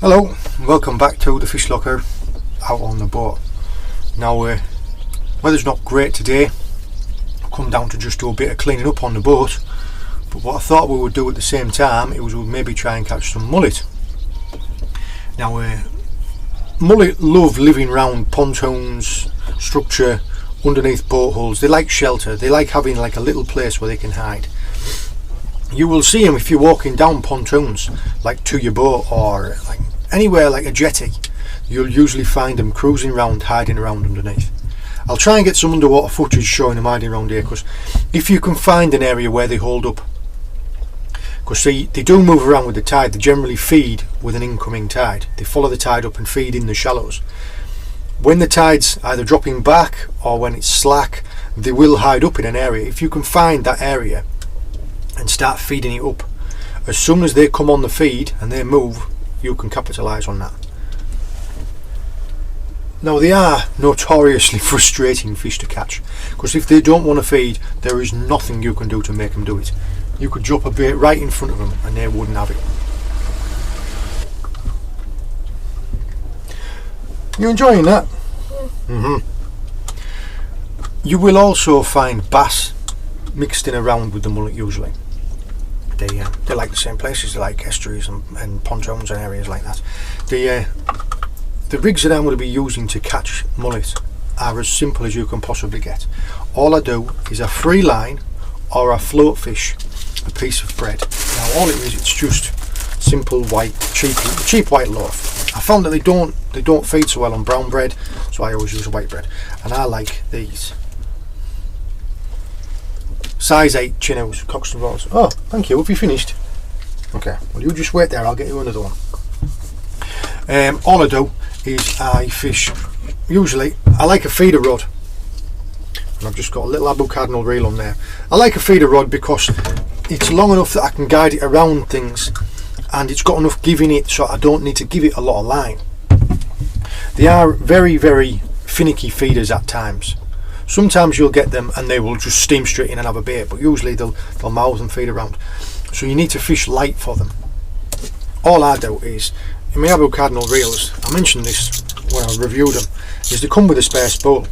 Hello, welcome back to the fish locker out on the boat. Now weather's not great today. I've come down to just do a bit of cleaning up on the boat, but what I thought we would do at the same time is we'd maybe try and catch some mullet. Now mullet love living round pontoons, structure, underneath boat hulls. They like shelter, they like having like a little place where they can hide. You will see them if you're walking down pontoons, like to your boat or like anywhere like a jetty. You'll usually find them cruising around, hiding around underneath. I'll try and get some underwater footage showing them hiding around here, because if you can find an area where they hold up, because they do move around with the tide. They generally feed with an incoming tide. They follow the tide up and feed in the shallows. When the tide's either dropping back or when it's slack, they will hide up in an area. If you can find that area and start feeding it up, as soon as they come on the feed and they move, you can capitalise on that. Now they are notoriously frustrating fish to catch, because if they don't want to feed, there is nothing you can do to make them do it. You could drop a bait right in front of them and they wouldn't have it. You enjoying that? You will also find bass mixed in around with the mullet usually. They like the same places. They like estuaries and pontoons and areas like that. The rigs that I'm going to be using to catch mullet are as simple as you can possibly get. All I do is a free line or a float fish, a piece of bread. Now all it is, it's just simple white, cheap white loaf. I found that they don't feed so well on brown bread, so I always use white bread, and I like these. Size 8 chinos, cocks and rolls. Oh, thank you. Have you finished? Okay. Well, you just wait there. I'll get you another one. All I do is I fish. Usually, I like a feeder rod, and I've just got a little Abu Cardinal reel on there. I like a feeder rod because it's long enough that I can guide it around things, and it's got enough give in it, so I don't need to give it a lot of line. They are very, very finicky feeders at times. Sometimes you'll get them and they will just steam straight in and have a bait, but usually they'll mouth and feed around. So you need to fish light for them. All I do is, in my Abu Cardinal reels, I mentioned this when I reviewed them, is they come with a spare spool.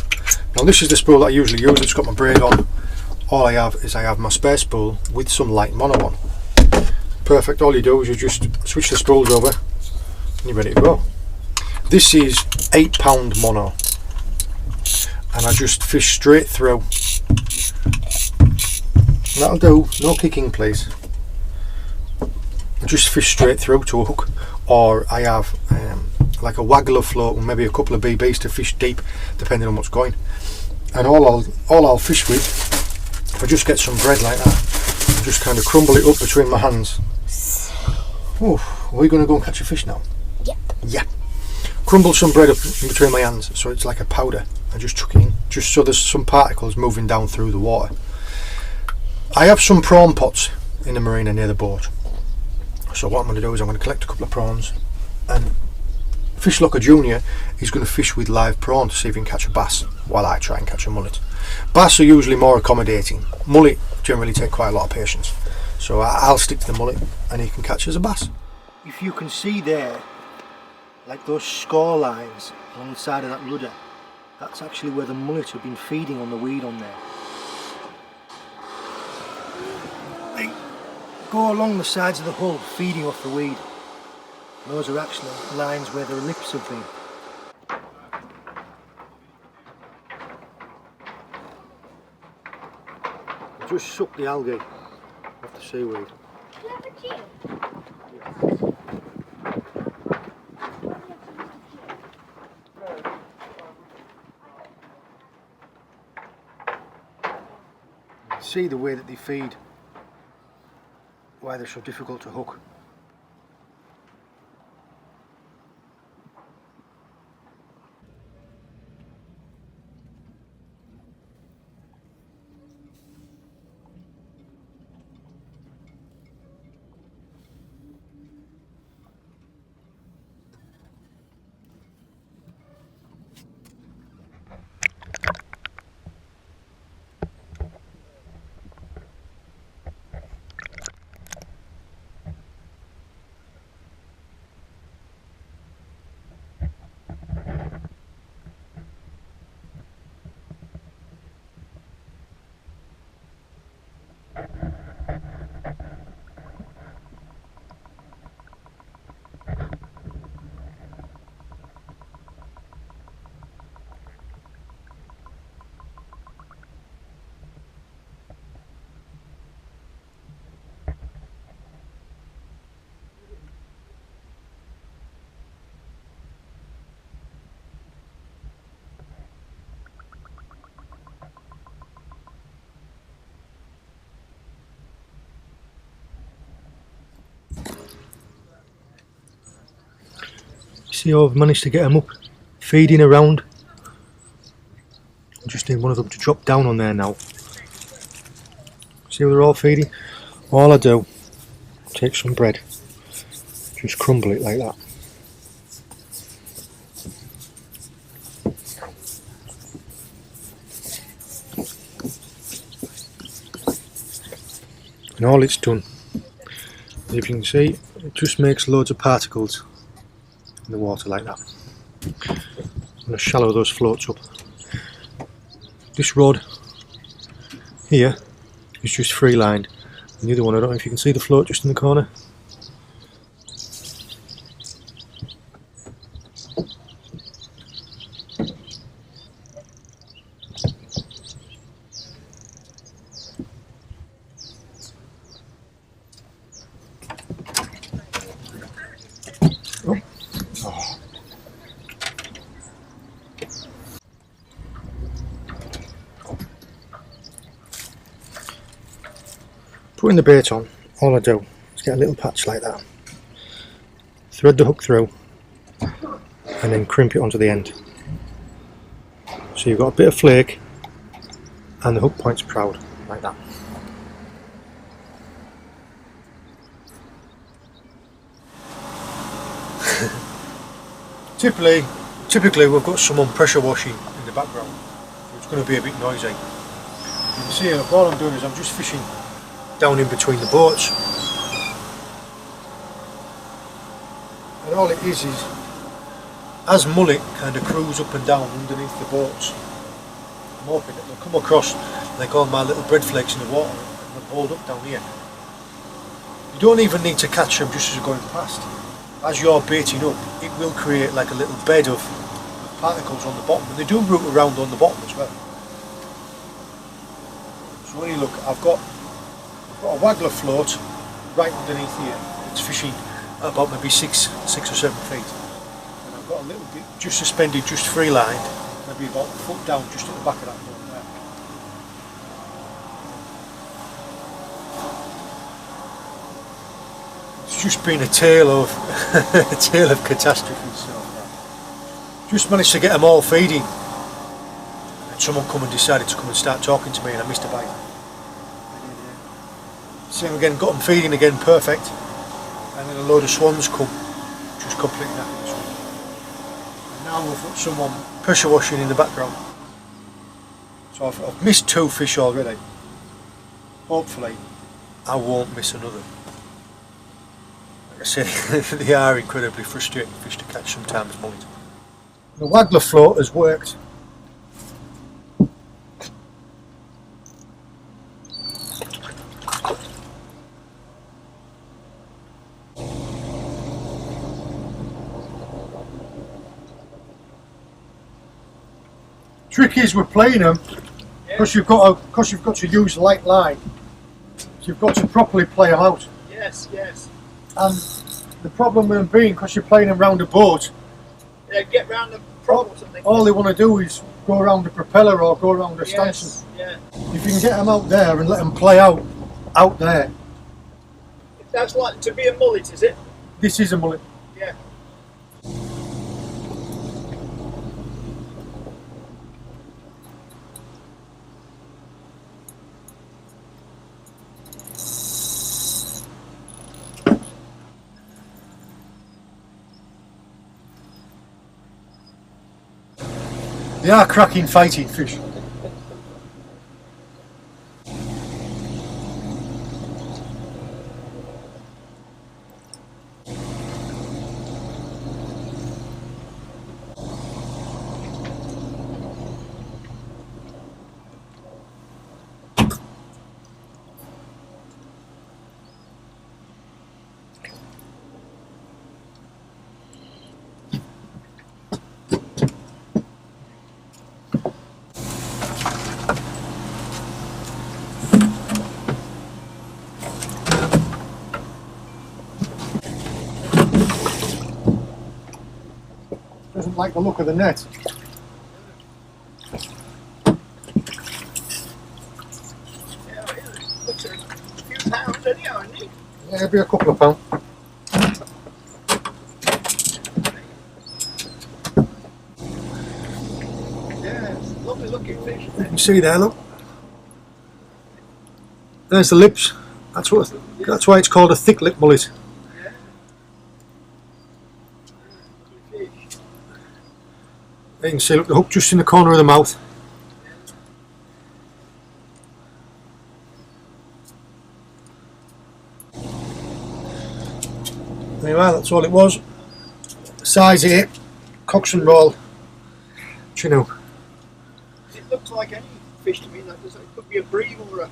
Now this is the spool that I usually use. It's got my braid on. All I have is my spare spool with some light mono on. Perfect. All you do is you just switch the spools over and you're ready to go. This is 8-pound mono, and I just fish straight through. That'll do. No kicking, please. I just fish straight through to a hook, or I have like a waggler float and maybe a couple of BBs to fish deep, depending on what's going. And all I'll fish with, if I just get some bread like that, I just kind of crumble it up between my hands. Oh, are we going to go and catch a fish now? Yep. Yeah. Crumble some bread up in between my hands so it's like a powder. I just chuck it in, just so there's some particles moving down through the water. I have some prawn pots in the marina near the boat. So what I'm going to do is I'm going to collect a couple of prawns, and Fish Locker Junior is going to fish with live prawn to see if he can catch a bass while I try and catch a mullet. Bass are usually more accommodating. Mullet generally take quite a lot of patience. So I'll stick to the mullet and he can catch as a bass. If you can see there, like those score lines along the side of that rudder, that's actually where the mullet have been feeding on the weed on there. They go along the sides of the hull feeding off the weed. Those are actually lines where their lips have been. They just suck the algae off the seaweed. Do you have a gin? See the way that they feed, why they're so difficult to hook. See how I've managed to get them up, feeding around. I just need one of them to drop down on there now. See how they're all feeding? All I do, take some bread, just crumble it like that. And all it's done, if you can see, it just makes loads of particles in the water like that. And the shallow those floats up. This rod here is just free lined, and the other one, I don't know if you can see the float just in the corner. Putting the bait on, all I do is get a little patch like that, thread the hook through, and then crimp it onto the end. So you've got a bit of flake and the hook point's proud, like that. Typically we've got someone pressure washing in the background, so it's going to be a bit noisy. You can see all I'm doing is I'm just fishing down in between the boats, and all it is as mullet kind of cruise up and down underneath the boats, I'm hoping that they'll come across like all my little bread flakes in the water and they'll hold up down here. You don't even need to catch them just as you're going past. As you're baiting up, it will create like a little bed of particles on the bottom, and they do root around on the bottom as well. So when you look, I've got a waggler float right underneath here. It's fishing at about maybe 6 or 7 feet, and I've got a little bit just suspended, just free lined, maybe about a foot down, just at the back of that boat there. It's just been a tale of a tale of catastrophe. So just managed to get them all feeding, and someone come and decided to come and start talking to me, and I missed a bite. Same again, got them feeding again, perfect, and then a load of swans come, just completely knackered as well. And now we've got someone pressure washing in the background. So I've missed 2 fish already. Hopefully I won't miss another. Like I said, they are incredibly frustrating fish to catch sometimes, mullet. The waggler float has worked. Trick is we're playing them because you've got to use light line. So you've got to properly play them out. Yes, yes. And the problem with them being, because you're playing them round a boat, yeah, get round the prop or something. All they want to do is go around the propeller or go around the stanchion. Yeah. If you can get them out there and let them play out there. That's like to be a mullet, is it? This is a mullet. Yeah. They are cracking fighting fish. Doesn't like the look of the net. Yeah, it looks a few pounds anyhow, isn't it? Yeah, it'll be a couple of pounds. see there, look. There's the lips. That's why it's called a thick lip mullet. You can see, look, the hook just in the corner of the mouth. Anyway, that's all it was. Size 8, Cox and roll chinook. It looks like any fish to me. Like it could be a bream or a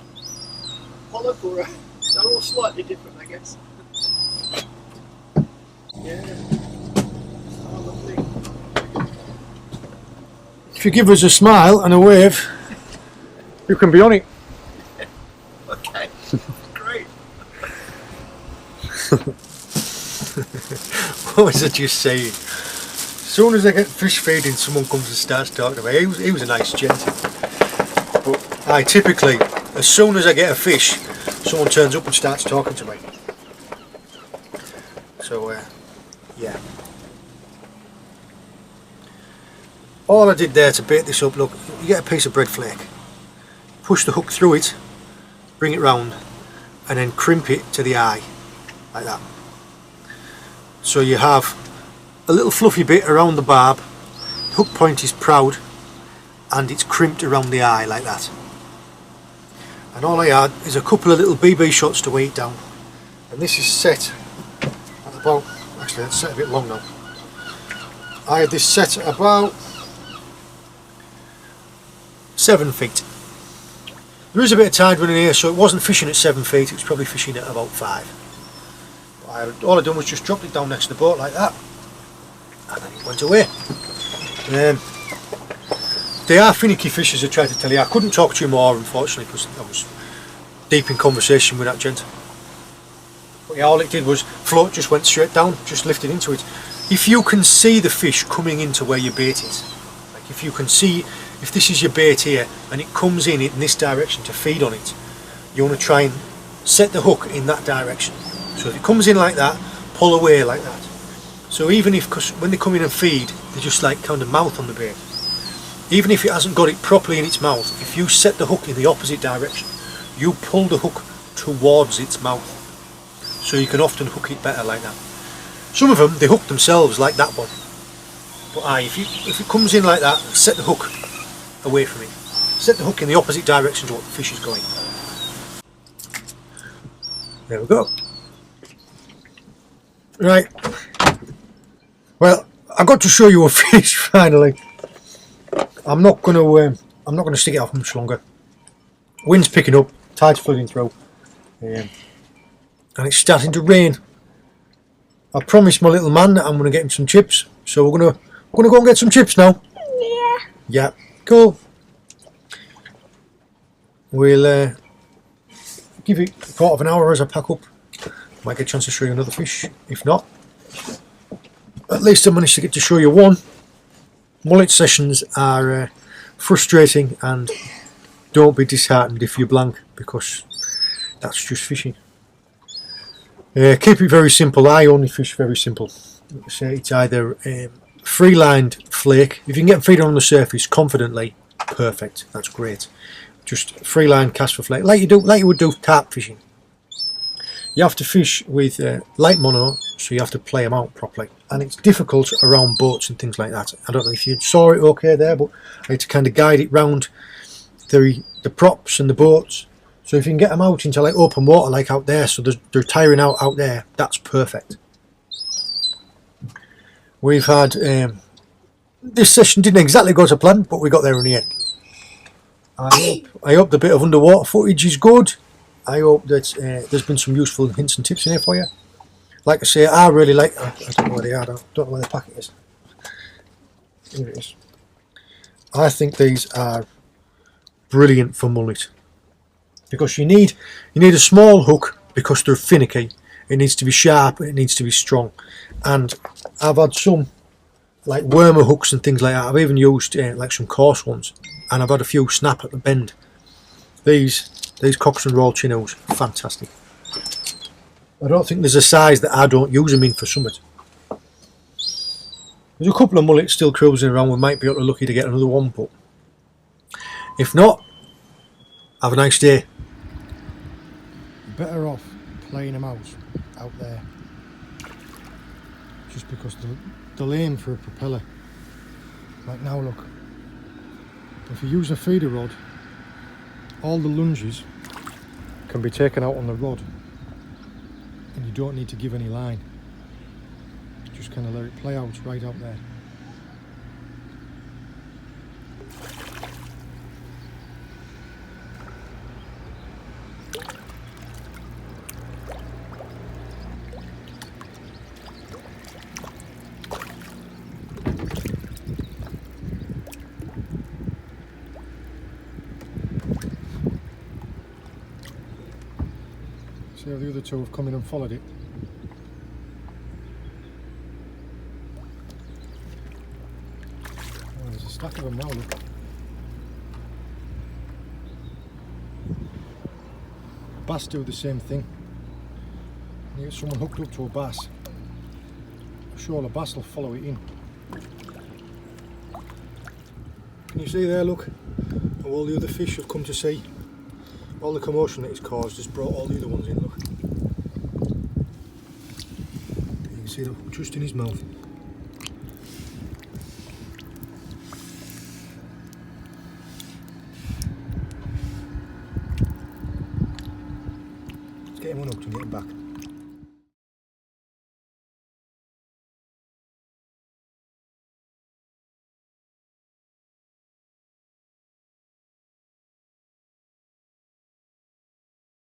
pollock or a. They're all slightly different, I guess. Yeah. Oh, lovely. If you give us a smile and a wave, you can be on it. Okay. Great. What was I just saying? As soon as I get fish feeding, someone comes and starts talking to me. He was a nice gent. But I typically, as soon as I get a fish, someone turns up and starts talking to me. So, yeah. All I did there to bait this up, look, you get a piece of bread flake, push the hook through it, bring it round, and then crimp it to the eye, like that. So you have a little fluffy bit around the barb, hook point is proud, and it's crimped around the eye like that. And all I add is a couple of little BB shots to weigh it down. And this is set at about, actually it's set a bit long now. I had this set at about 7 feet. There is a bit of tide running here, so it wasn't fishing at 7 feet, it was probably fishing at about 5. But all I done was just dropped it down next to the boat like that, and then it went away. They are finicky fish, as I tried to tell you. I couldn't talk to you more, unfortunately, because I was deep in conversation with that gent. But yeah, all it did was float just went straight down, just lifted into it. If you can see the fish coming into where your bait is, like if you can see, if this is your bait here and it comes in this direction to feed on it, you want to try and set the hook in that direction. So if it comes in like that, pull away like that. So even if, because when they come in and feed, they just like kind of mouth on the bait. Even if it hasn't got it properly in its mouth, if you set the hook in the opposite direction, you pull the hook towards its mouth. So you can often hook it better like that. Some of them, they hook themselves like that one. But if it comes in like that, set the hook away from it. Set the hook in the opposite direction to what the fish is going. There we go. Right. Well, I got to show you a fish finally. I'm not gonna stick it off much longer. Wind's picking up, tide's flooding through, and it's starting to rain. I promised my little man that I'm gonna get him some chips, so we're gonna go and get some chips now. Yeah. Yeah, cool. We'll give it a quarter of an hour as I pack up. Might get a chance to show you another fish. If not, at least I managed to get to show you one. Mullet sessions are frustrating, and don't be disheartened if you're blank, because that's just fishing. Keep it very simple. I only fish very simple. So it's either free lined flake. If you can get them feeding on the surface confidently, perfect. That's great. Just free line cast for flake, like you would do carp fishing. You have to fish with light mono, so you have to play them out properly, and it's difficult around boats and things like that. I don't know if you saw it okay there, but I had to kind of guide it round the props and the boats. So if you can get them out into like open water, like out there, so they're tiring out there, that's perfect. We've had this session didn't exactly go to plan, but we got there in the end. I hope the bit of underwater footage is good. I hope that there's been some useful hints and tips in here for you. Like I say, I really like. I don't know where they are. I don't know where the packet is. Here it is. I think these are brilliant for mullet, because you need a small hook because they're finicky. It needs to be sharp. It needs to be strong. And I've had some like wormer hooks and things like that. I've even used like some coarse ones, and I've had a few snap at the bend. These Cox and roll chinos, fantastic. I don't think there's a size that I don't use them in for summit. There's a couple of mullets still cruising around. We might be able to lucky to get another one, but If not, have a nice day. You're better off playing them out there, just because they'll aim for a propeller. Like now, look, if you use a feeder rod, all the lunges can be taken out on the rod and you don't need to give any line. Just kind of let it play out right out there. See how the other two have come in and followed it. Oh, there's a stack of them now, look. Bass do the same thing. You get someone hooked up to a bass, I'm sure the bass will follow it in. Can you see there, look, how all the other fish have come to see? All the commotion that it's caused has brought all the other ones in, look. You can see them just in his mouth. Let's get him unhooked and get him back.